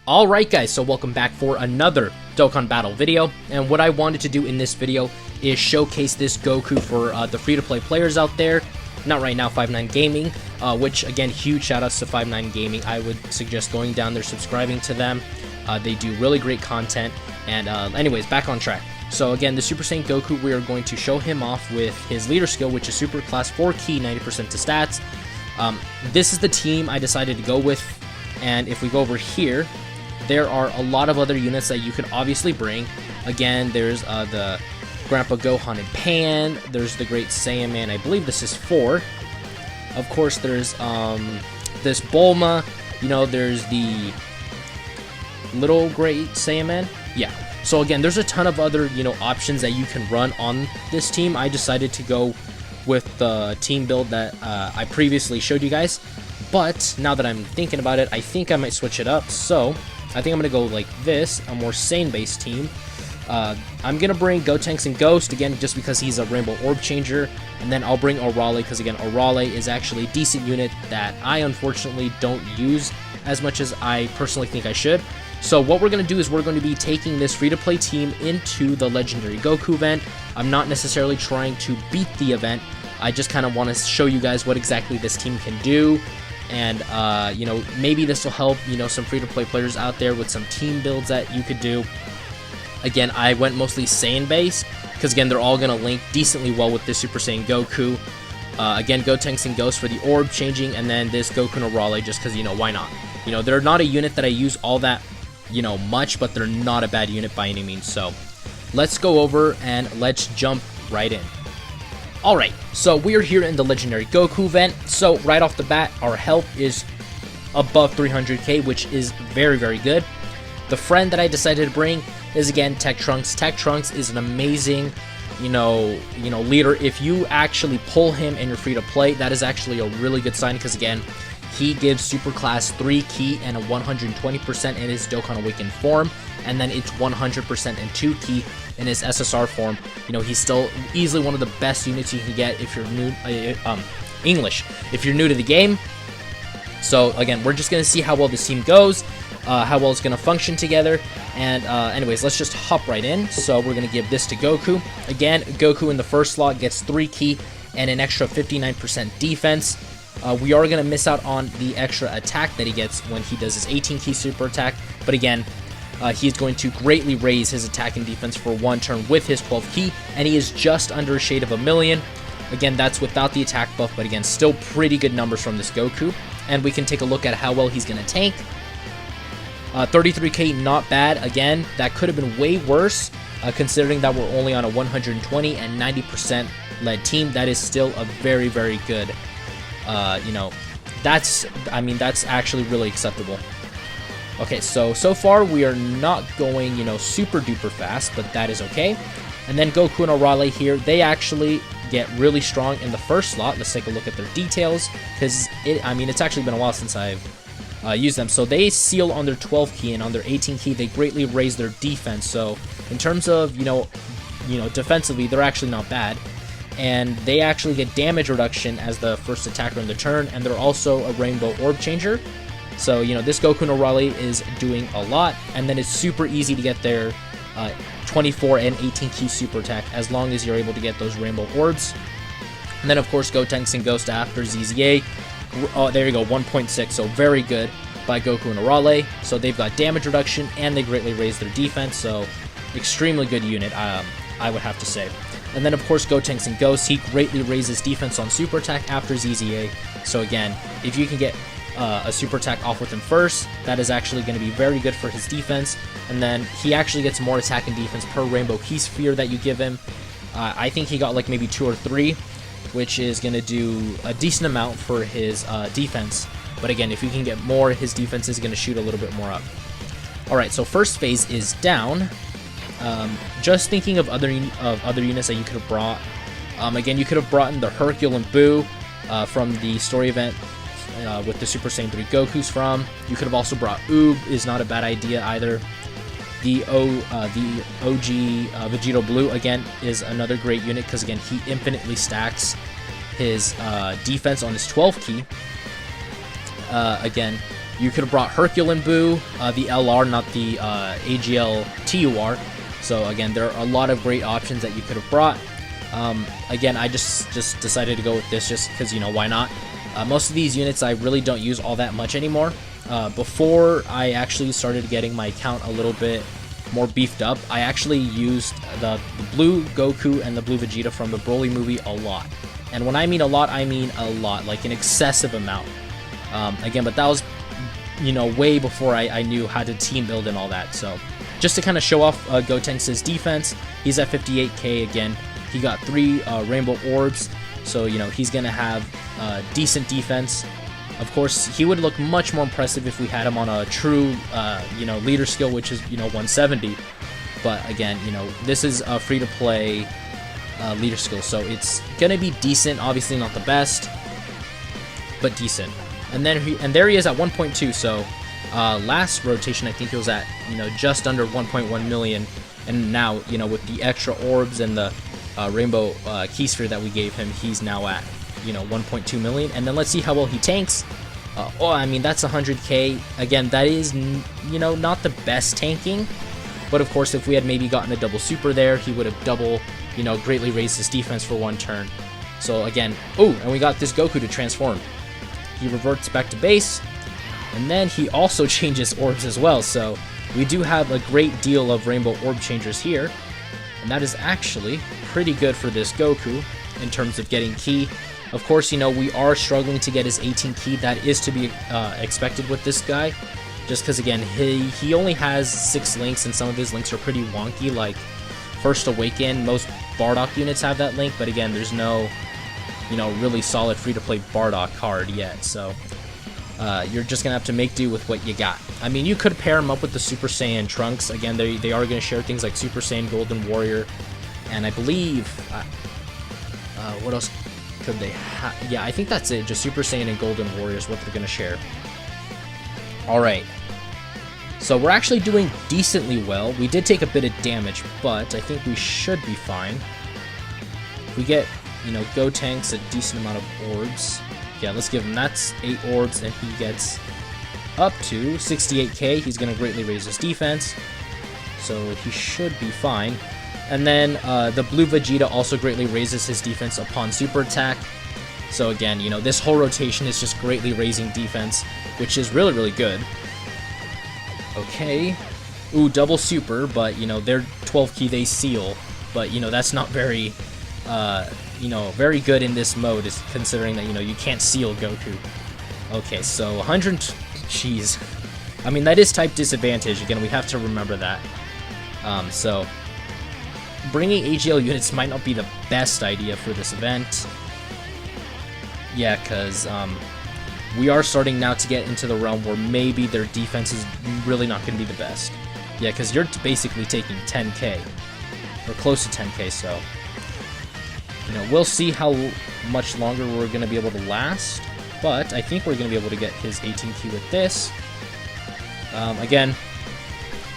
Alright guys, so welcome back for another Dokkan Battle video, and what I wanted to do in this video is showcase this Goku for the free-to-play players out there. Not right now, 59 Gaming, which again, huge shoutouts to 59 Gaming. I would suggest going down there, subscribing to them. They do really great content, and anyways, back on track. So again, the Super Saiyan Goku, we are going to show him off with his leader skill, which is Super Class 4 Key, 90% to stats. This is the team I decided to go with, and if we go over here, there are a lot of other units that you could obviously bring. Again, there's the Grandpa Gohan and Pan, there's the Great Saiyan Man, I believe this is 4. Of course, there's this Bulma, you know, there's the Little Great Saiyan Man. Yeah, so again, there's a ton of other, you know, options that you can run on this team. I decided to go with the team build that I previously showed you guys, but now that I'm thinking about it, I think I might switch it up. So I think I'm going to go like this, a more Saiyan-based team. I'm going to bring Gotenks and Ghost, again, just because he's a Rainbow Orb Changer. And then I'll bring Orale, because again, Orale is actually a decent unit that I unfortunately don't use as much as I personally think I should. So what we're going to do is we're going to be taking this free-to-play team into the Legendary Goku event. I'm not necessarily trying to beat the event. I just kind of want to show you guys what exactly this team can do. And, you know, maybe this will help, you know, some free-to-play players out there with some team builds that you could do. Again, I went mostly Saiyan-based, because, again, they're all going to link decently well with this Super Saiyan Goku. Again, Gotenks and Ghost for the orb changing, and then this Goku and Orale just because, you know, why not? You know, they're not a unit that I use all that, you know, much, but they're not a bad unit by any means. So, let's go over and let's jump right in. Alright, so we are here in the Legendary Goku event. So right off the bat, our health is above 300k, which is very, very good. The friend that I decided to bring is, again, Tech Trunks. Tech Trunks is an amazing, you know, leader. If you actually pull him and you're free to play, that is actually a really good sign, because again, he gives Super Class 3 Key and a 120% in his Dokkan Awakened form, and then it's 100% in 2 Key in his SSR form. You know, he's still easily one of the best units you can get if you're new, if you're new to the game. So again, we're just gonna see how well this team goes, how well it's gonna function together, and anyways, let's just hop right in. So we're gonna give this to Goku. Again, Goku in the first slot gets 3 Key and an extra 59% defense. We are gonna miss out on the extra attack that he gets when he does his 18 Key super attack, but again, he's going to greatly raise his attack and defense for one turn with his 12 Key, and he is just under a shade of a million. Again, that's without the attack buff, but again, still pretty good numbers from this Goku. And we can take a look at how well he's going to tank. 33k, not bad. Again, that could have been way worse, considering that we're only on a 120 and 90% lead team. That is still a very, very good, you know, that's actually really acceptable. Okay, so far we are not going, you know, super duper fast, but that is okay. And then Goku and Orale here, they actually get really strong in the first slot. Let's take a look at their details, because it's actually been a while since I've used them. So they seal on their 12 Key, and on their 18 Key, they greatly raise their defense. So in terms of, you know, defensively, they're actually not bad. And they actually get damage reduction as the first attacker in the turn, and they're also a Rainbow Orb Changer. So, you know, this Goku and Orale is doing a lot, and then it's super easy to get their 24 and 18 Key super attack as long as you're able to get those Rainbow Orbs. And then, of course, Gotenks and Ghost after ZZA. Oh, there you go, 1.6, so very good by Goku and Orale. So they've got damage reduction, and they greatly raise their defense, so extremely good unit, I would have to say. And then, of course, Gotenks and Ghost, he greatly raises defense on super attack after ZZA. So again, if you can get a super attack off with him first, that is actually going to be very good for his defense. And then he actually gets more attack and defense per Rainbow Key Sphere that you give him. I think he got like maybe 2 or 3, which is going to do a decent amount for his defense. But again, if you can get more, his defense is going to shoot a little bit more up. Alright, so first phase is down. Just thinking of other units that you could have brought. Again, you could have brought in the Hercule and Boo from the story event with the Super Saiyan 3 Gokus from. You could have also brought Oob, is not a bad idea either. The OG Vegito Blue, again, is another great unit, because again, he infinitely stacks his defense on his 12 Key. Again, You could have brought Herculean Boo, the LR, not the AGL TUR. So again, there are a lot of great options that you could have brought. Again, I just decided to go with this just because, you know, why not? Most of these units I really don't use all that much anymore. Before I actually started getting my account a little bit more beefed up, I actually used the blue Goku and the blue Vegeta from the Broly movie a lot. And when I mean a lot, I mean a lot, like an excessive amount. Again, but that was, you know, way before I knew how to team build and all that. So just to kind of show off Gotenks' defense, he's at 58k again. He got 3 rainbow orbs, so, you know, he's going to have decent defense. Of course, he would look much more impressive if we had him on a true, you know, leader skill, which is, you know, 170. But again, you know, this is a free-to-play leader skill, so it's going to be decent. Obviously not the best, but decent. And then there he is at 1.2. So last rotation, I think he was at, you know, just under 1.1 million. And now, you know, with the extra orbs and the rainbow key sphere that we gave him, he's now at, you know, 1.2 million. And then let's see how well he tanks. Oh, I mean, that's 100k. Again, that is, you know, not the best tanking. But of course, if we had maybe gotten a double super there, he would have double, you know, greatly raised his defense for 1 turn. So again, oh, and we got this Goku to transform. He reverts back to base, and then he also changes orbs as well. So we do have a great deal of rainbow orb changers here, and that is actually pretty good for this Goku in terms of getting ki. Of course, you know, we are struggling to get his 18 ki. That is to be expected with this guy, just because, again, he only has 6 links, and some of his links are pretty wonky, like First Awaken. Most Bardock units have that link, but again, there's no, you know, really solid free-to-play Bardock card yet, so you're just gonna have to make do with what you got. I mean, you could pair him up with the Super Saiyan Trunks. Again, they are gonna share things like Super Saiyan Golden Warrior, and I believe what else could they have? Yeah, I think that's it. Just Super Saiyan and Golden Warrior is what they're gonna share. All right, so we're actually doing decently well. We did take a bit of damage, but I think we should be fine. We get, you know, Gotenks a decent amount of orbs. Yeah, let's give him, that's 8 orbs, and he gets up to 68k. He's going to greatly raise his defense, so he should be fine. And then the blue Vegeta also greatly raises his defense upon super attack. So again, you know, this whole rotation is just greatly raising defense, which is really, really good. Okay. Ooh, double super, but, you know, they're 12 key, they seal. But, you know, that's not very, you know, very good in this mode, is considering that, you know, you can't seal Goku. Okay, so 100, jeez. I mean, that is type disadvantage. Again, we have to remember that. So bringing AGL units might not be the best idea for this event. Yeah, because we are starting now to get into the realm where maybe their defense is really not going to be the best. Yeah, because you're basically taking 10k, or close to 10k, so, you know, we'll see how much longer we're going to be able to last, but I think we're going to be able to get his 18k with this. Again,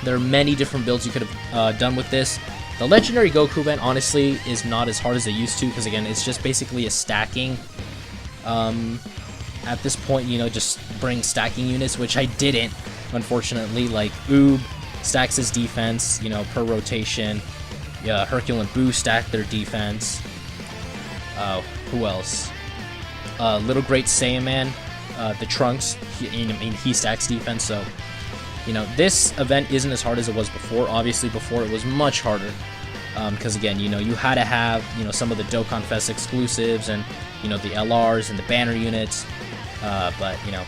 there are many different builds you could have done with this. The Legendary Goku event, honestly, is not as hard as they used to, because, again, it's just basically a stacking. At this point, you know, just bring stacking units, which I didn't, unfortunately. Like, Oob stacks his defense, you know, per rotation. Yeah, Hercule and Boo stack their defense. Who else? Little Great Saiyaman, the Trunks, he stacks defense, so, you know, this event isn't as hard as it was before. Obviously, before it was much harder, because, again, you know, you had to have, you know, some of the Dokkan Fest exclusives and, you know, the LRs and the banner units, but, you know,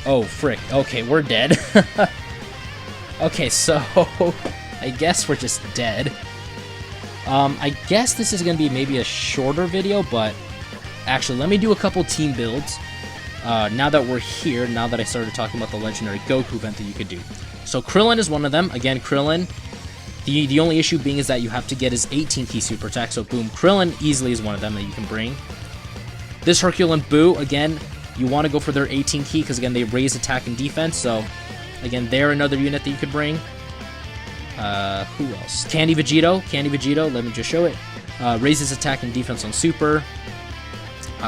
oh, frick, okay, we're dead. Okay, so, I guess we're just dead. I guess this is going to be maybe a shorter video, but actually, let me do a couple team builds. Now that we're here, now that I started talking about the Legendary Goku event that you could do. So Krillin is one of them. Again, Krillin, the only issue being is that you have to get his 18 key super attack, so boom, Krillin easily is one of them that you can bring. This Hercule and Boo, again, you want to go for their 18 key, because again, they raise attack and defense, so again, they're another unit that you could bring. Who else? Candy Vegito, let me just show it. Raises attack and defense on super.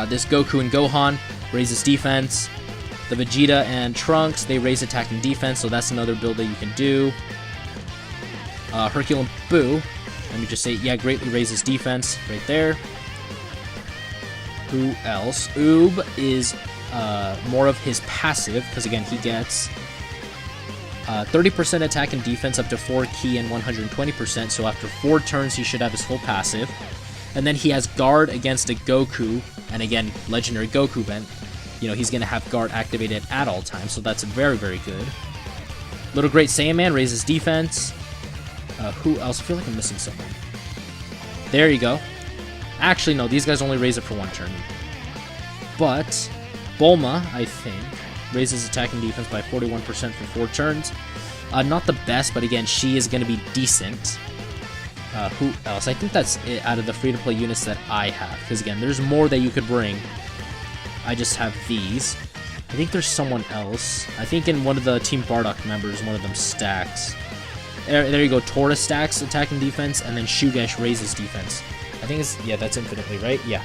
This Goku and Gohan raises defense. The Vegeta and Trunks, they raise attack and defense, so that's another build that you can do. Hercule and Boo, let me just say, yeah, greatly raises defense right there. Who else? Oob is more of his passive, because again, he gets 30% attack and defense up to 4 ki and 120%, so after 4 turns he should have his full passive. And then he has guard against a Goku, and again, legendary Goku event. You know, he's going to have guard activated at all times, so that's very, very good. Little Great Saiyaman raises defense. Who else? I feel like I'm missing someone. There you go. Actually, no, these guys only raise it for 1 turn. But Bulma, I think, raises attack and defense by 41% for 4 turns. Not the best, but again, she is going to be decent. Who else? I think that's it out of the free-to-play units that I have. Because again, there's more that you could bring. I just have these. I think there's someone else. I think in one of the Team Bardock members, one of them stacks. There you go. Tora stacks attack and defense, and then Shugesh raises defense. I think it's, yeah, that's infinitely, right? Yeah.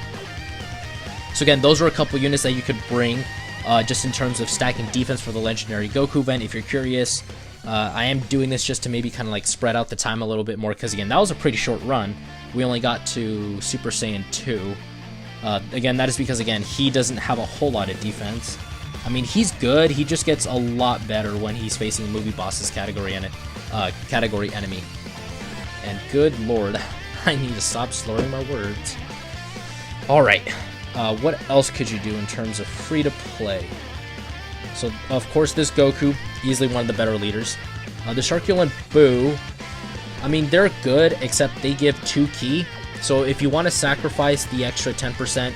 So again, those are a couple units that you could bring just in terms of stacking defense for the legendary Goku event. If you're curious, I am doing this just to maybe kind of like spread out the time a little bit more, because again, that was a pretty short run. We only got to Super Saiyan 2. Again, that is because, again, he doesn't have a whole lot of defense. I mean, he's good. He just gets a lot better when he's facing movie bosses category enemy. And good lord, I need to stop slurring my words. Alright, what else could you do in terms of free-to-play? So, of course, this Goku, easily one of the better leaders. The Hercule and Boo, I mean, they're good, except they give 2 ki. So if you want to sacrifice the extra 10%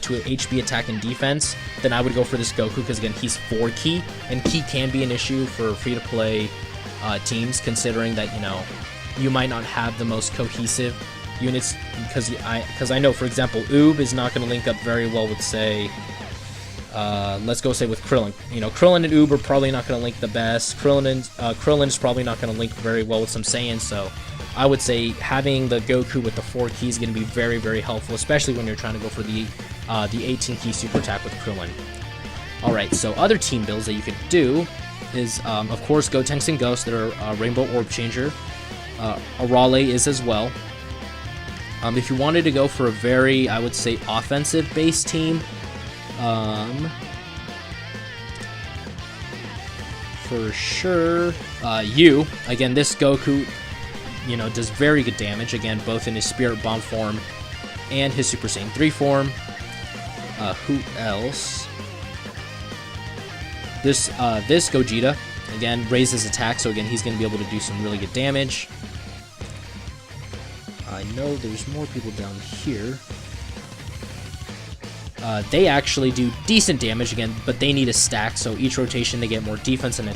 to an HP attack and defense, then I would go for this Goku, because again, he's 4 ki, and ki can be an issue for free-to-play teams, considering that, you know, you might not have the most cohesive units, because I know, for example, Oob is not going to link up very well with, say, let's go say with Krillin. You know, Krillin and Oob are probably not going to link the best. Krillin is probably not going to link very well with some Saiyans, so I would say having the Goku with the 4 ki is going to be very, very helpful, especially when you're trying to go for the 18 ki super attack with Krillin. Alright, so other team builds that you could do is, of course, Gotenks and Ghost. They're a Rainbow Orb Changer. Arale is as well. If you wanted to go for a very, I would say, offensive-based team, for sure, you. Again, this Goku, you know, does very good damage, again, both in his Spirit Bomb form and his Super Saiyan 3 form. Who else? This Gogeta, again, raises attack, so again, he's going to be able to do some really good damage. I know there's more people down here. They actually do decent damage again, but they need a stack, so each rotation they get more defense and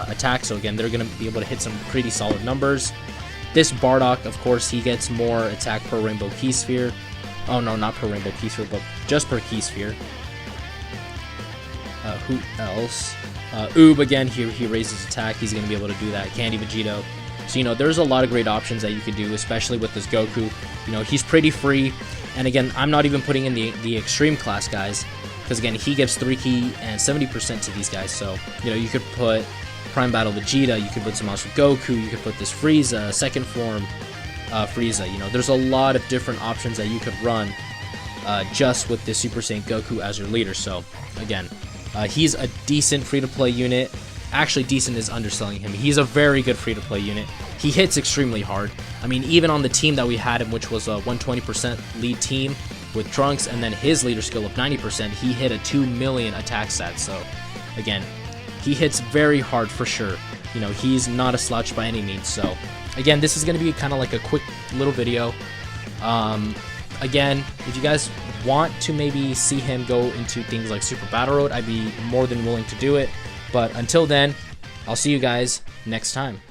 attack, so again, they're going to be able to hit some pretty solid numbers. This Bardock, of course, he gets more attack per Rainbow Ki Sphere. Oh no, not per Rainbow Ki Sphere, but just per Ki Sphere. Who else? Oob, again, he raises attack, he's going to be able to do that. Candy Vegito. So, you know, there's a lot of great options that you could do, especially with this Goku. You know, he's pretty free. And again, I'm not even putting in the extreme class guys, because again, he gives 3 ki and 70% to these guys. So, you know, you could put Prime Battle Vegeta, you could put some else with Goku, you could put this Frieza, second form Frieza. You know, there's a lot of different options that you could run just with this Super Saiyan Goku as your leader. So, again, he's a decent free-to-play unit. Actually, decent is underselling him. He's a very good free-to-play unit. He hits extremely hard. I mean, even on the team that we had him, which was a 120% lead team with Trunks, and then his leader skill of 90%, he hit a 2 million attack stat. So, again, he hits very hard for sure. You know, he's not a slouch by any means. So, again, this is going to be kind of like a quick little video. Again, if you guys want to maybe see him go into things like Super Battle Road, I'd be more than willing to do it. But until then, I'll see you guys next time.